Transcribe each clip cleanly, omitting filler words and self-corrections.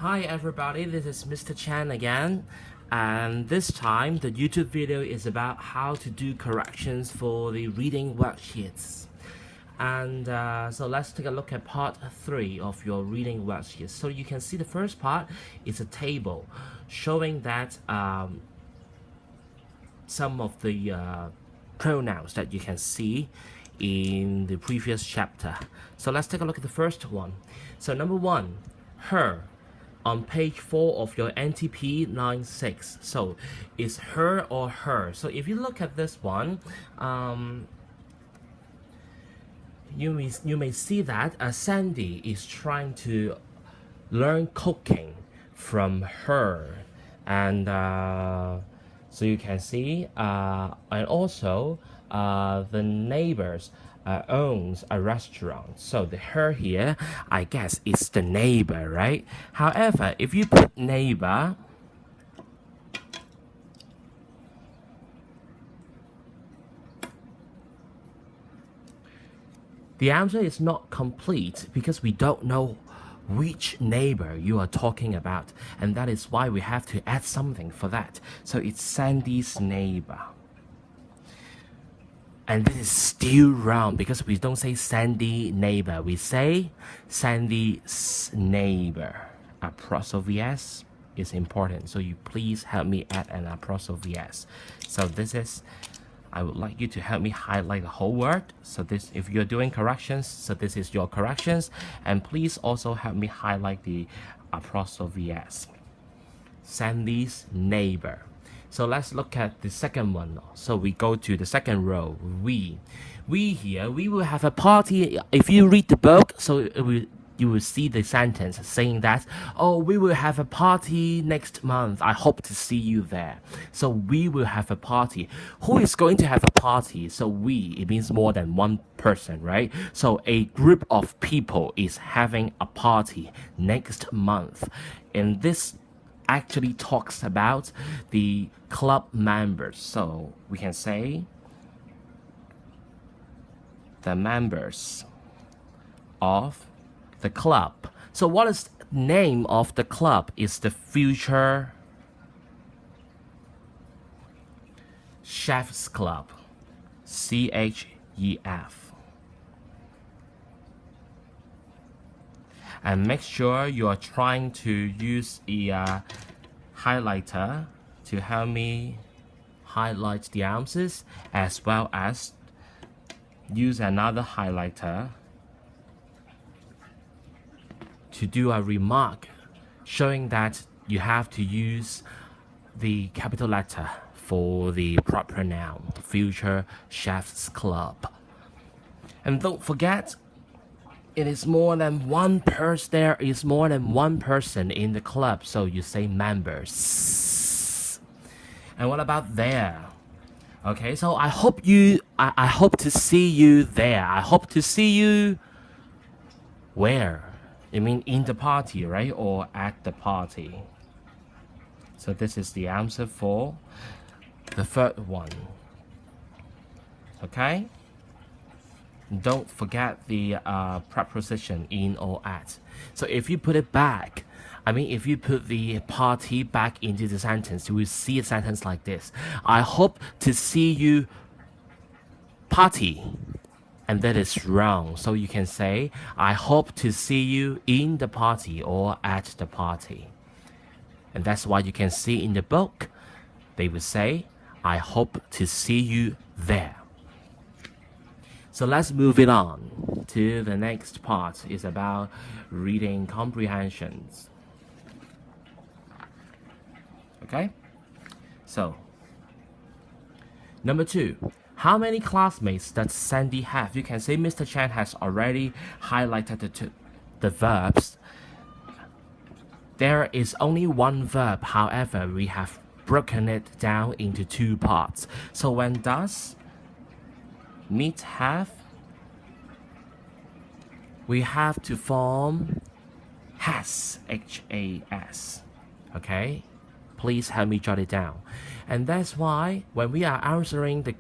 Hi everybody, this is Mr. Chan again, and this time the YouTube video is about how to do corrections for the reading worksheets. And so let's take a look at part 3 of your reading worksheets. So you can see the first part is a table showing that some of the pronouns that you can see in the previous chapter. So let's take a look at the first one. So number 1, her. On page 4 of your NTP 96. So is her or her. So if you look at this one, you may see that Sandy is trying to learn cooking from her, and so you can see, and also the neighbors owns a restaurant. So the her here, I guess, is the neighbor, right? However, if you put neighbor, the answer is not complete because we don't know which neighbor you are talking about, and that is why we have to add something for that. So it's Sandy's neighbor. And this is still wrong because we don't say Sandy neighbor, we say Sandy's neighbor. Apostrophe S is important, so you please help me add an apostrophe S. So this is, I would like you to help me highlight the whole word. So this, if you're doing corrections, so this is your corrections, and please also help me highlight the apostrophe S. Sandy's neighbor. So let's look at the second one. So we go to the second row. We here, we will have a party. If you read the book, so you will see the sentence saying that, oh, we will have a party next month. I hope to see you there. So we will have a party. Who is going to have a party? So we, it means more than one person, right? So a group of people is having a party next month. And this actually talks about the club members. So we can say the members of the club. So what is the name of the club? Is the Future Chefs Club, CHEF. And make sure you are trying to use a highlighter to help me highlight the answers, as well as use another highlighter to do a remark showing that you have to use the capital letter for the proper noun, Future Chefs Club. And don't forget, it is more than one person. There is more than one person in the club, so you say members. And what about there? Okay, so I hope to see you there. I hope to see you where? You mean in the party, right? Or at the party. So this is the answer for the third one. Okay? Don't forget the preposition in or at. So if you put it back, if you put the party back into the sentence, you will see a sentence like this. I hope to see you party. And that is wrong. So you can say, I hope to see you in the party or at the party. And that's why you can see in the book, they will say, I hope to see you there. So let's move it on to the next part. Is about reading comprehensions. Okay? So, number 2. How many classmates does Sandy have? You can say Mr. Chan has already highlighted the verbs. There is only one verb, however, we have broken it down into 2 parts. So when does meet have, we have to form has, H-A-S. Okay? Please help me jot it down. And that's why when we are answering the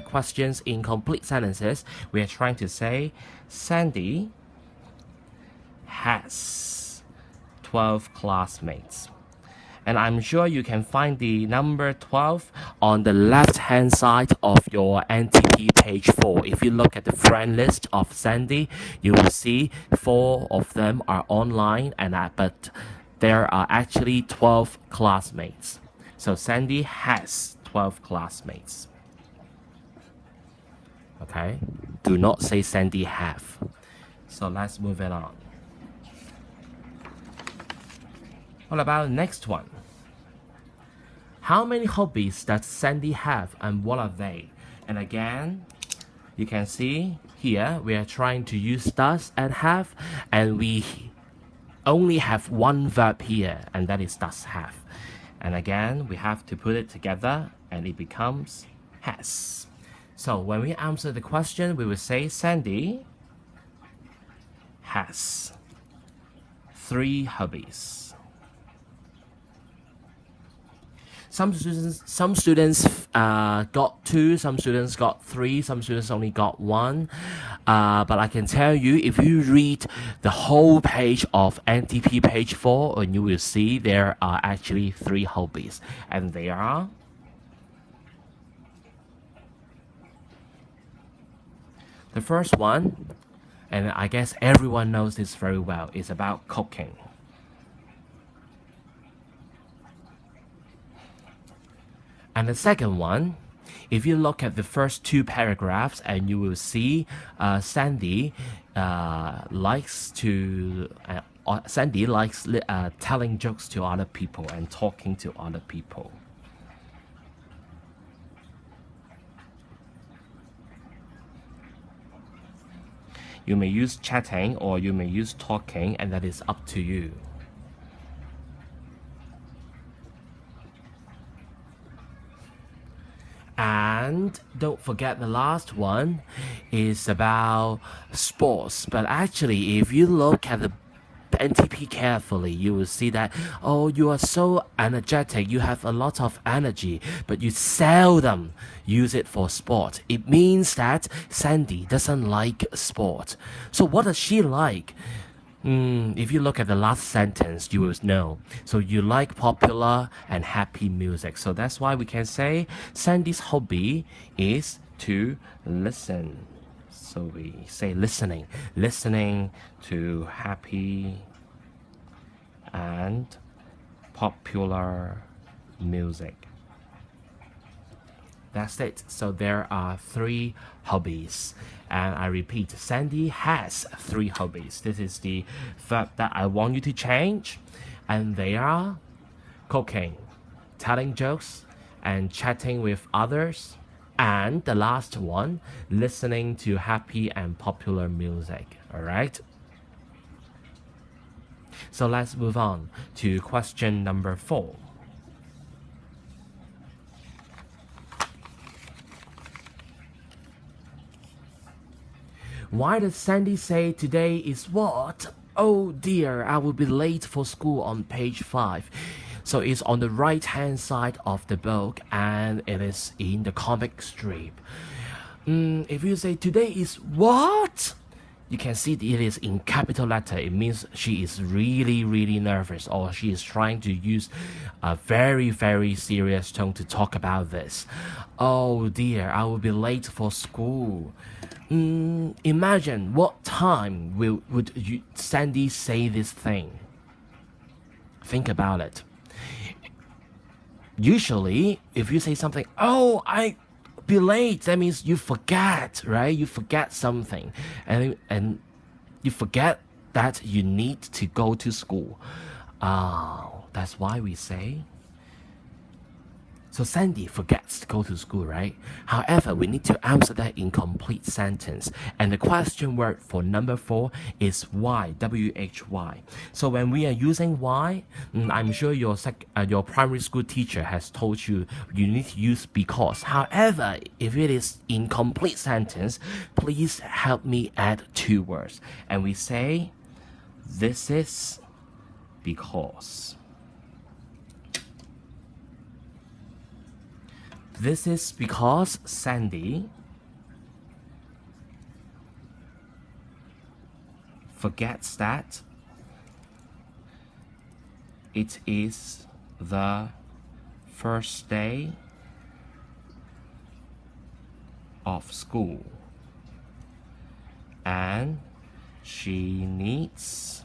questions in complete sentences, we are trying to say Sandy has 12 classmates. And I'm sure you can find the number 12 on the left hand side of your NTP page 4. If you look at the friend list of Sandy, you will see 4 of them are online, but there are actually 12 classmates. So Sandy has 12 classmates. Okay? Do not say Sandy have. So let's move it on. What about the next one? How many hobbies does Sandy have and what are they? And again, you can see here we are trying to use does and have, and we only have one verb here, and that is does have. And again, we have to put it together and it becomes has. So when we answer the question, we will say Sandy has 3 hobbies. Some students got 2, some students got 3, some students only got 1. But I can tell you, if you read the whole page of NTP page 4, and you will see there are actually 3 hobbies, and they are the first one, and I guess everyone knows this very well, is about cooking. And the second one, if you look at the first 2 paragraphs, and you will see Sandy likes telling jokes to other people and talking to other people. You may use chatting or you may use talking, and that is up to you. And don't forget the last one is about sports. But actually, if you look at the NTP carefully, you will see that, oh, you are so energetic, you have a lot of energy, but you seldom use it for sport. It means that Sandy doesn't like sport. So what does she like? If you look at the last sentence, you will know. So you like popular and happy music. So that's why we can say Sandy's hobby is to listen. So we say listening to happy and popular music. That's it. So there are 3 hobbies. And I repeat, Sandy has 3 hobbies. This is the verb that I want you to change. And they are cooking, telling jokes, and chatting with others. And the last one, listening to happy and popular music. Alright? So let's move on to question number 4. Why does Sandy say today is what? Oh dear, I will be late for school on page 5. So it's on the right hand side of the book, and it is in the comic strip. If you say today is what? You can see it is in capital letter. It means she is really nervous, or she is trying to use a very serious tone to talk about this. Oh dear, I will be late for school. Imagine what time would Sandy say this thing? Think about it. Usually, if you say something, oh, I be late, that means you forget, right? You forget something, and you forget that you need to go to school. That's why we say. So Sandy forgets to go to school, right? However, we need to answer that in complete sentence. And the question word for number 4 is why, W-H-Y. So when we are using why, I'm sure your primary school teacher has told you need to use because. However, if it is in complete sentence, please help me add 2 words. And we say, this is because. This is because Sandy forgets that it is the first day of school and she needs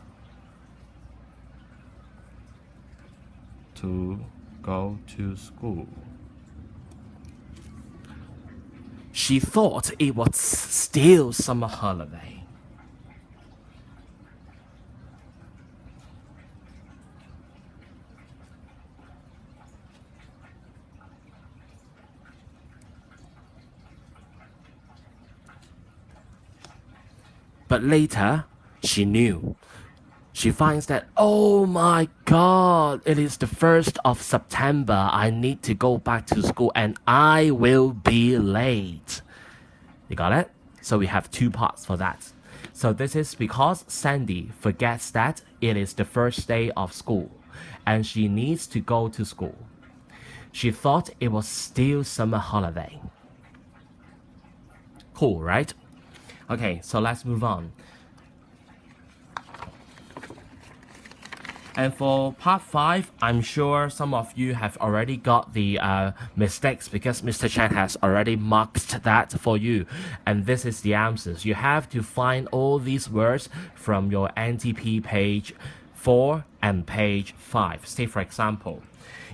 to go to school. She thought it was still summer holiday. But later, she knew. She finds that, oh my God, it is the 1st of September. I need to go back to school and I will be late. You got it? So we have two parts for that. So this is because Sandy forgets that it is the first day of school and she needs to go to school. She thought it was still summer holiday. Cool, right? Okay, so let's move on. And for part 5, I'm sure some of you have already got the mistakes because Mr. Chan has already marked that for you. And this is the answers. You have to find all these words from your NTP page 4 and page 5. Say for example,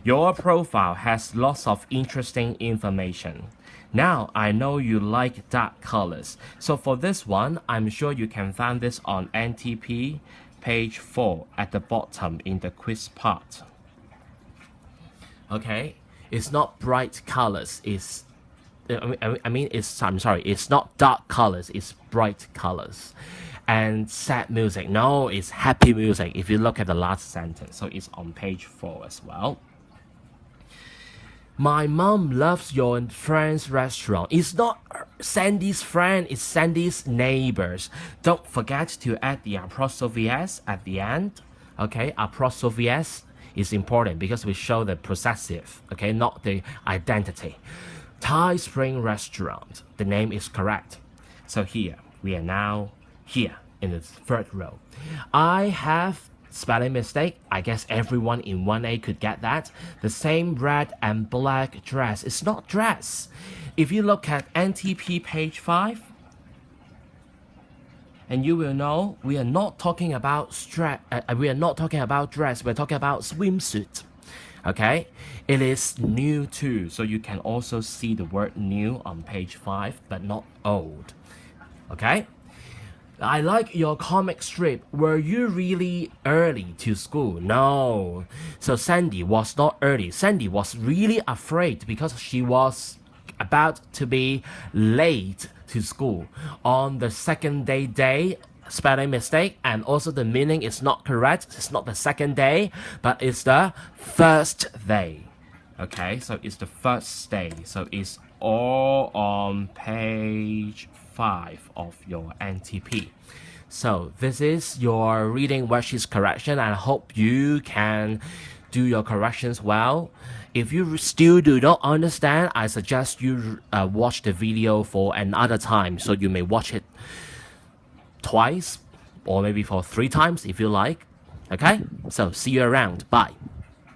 your profile has lots of interesting information. Now, I know you like dark colors. So for this one, I'm sure you can find this on NTP page 4 at the bottom in the quiz part. Okay, it's not bright colors, it's it's not dark colors, it's bright colors. And sad music, no, it's happy music if you look at the last sentence. So it's on page 4 as well. My mom loves your friend's restaurant. It's not Sandy's friend, it's Sandy's neighbors. Don't forget to add the apostrophe s at the end. Okay, apostrophe s is important because we show the possessive, okay, not the identity. Thai Spring Restaurant, the name is correct. So here, we are now here in the third row. I have spelling mistake. I guess everyone in 1A could get that. The same red and black dress. It's not dress. If you look at NTP page 5, and you will know we are not talking about we are not talking about dress. We're talking about swimsuit. Okay, it is new too. So you can also see the word new on page 5, but not old. Okay. I like your comic strip. Were you really early to school? No. So Sandy was not early. Sandy was really afraid because she was about to be late to school. On the second day, spelling mistake, and also the meaning is not correct. It's not the second day, but it's the first day. Okay, so it's the first day. So it's all on page 5 of your NTP. So this is your reading worksheets correction. I hope you can do your corrections well. If you still do not understand, I suggest you watch the video for another time. So you may watch it twice or maybe for 3 times if you like. Okay, so see you around. Bye.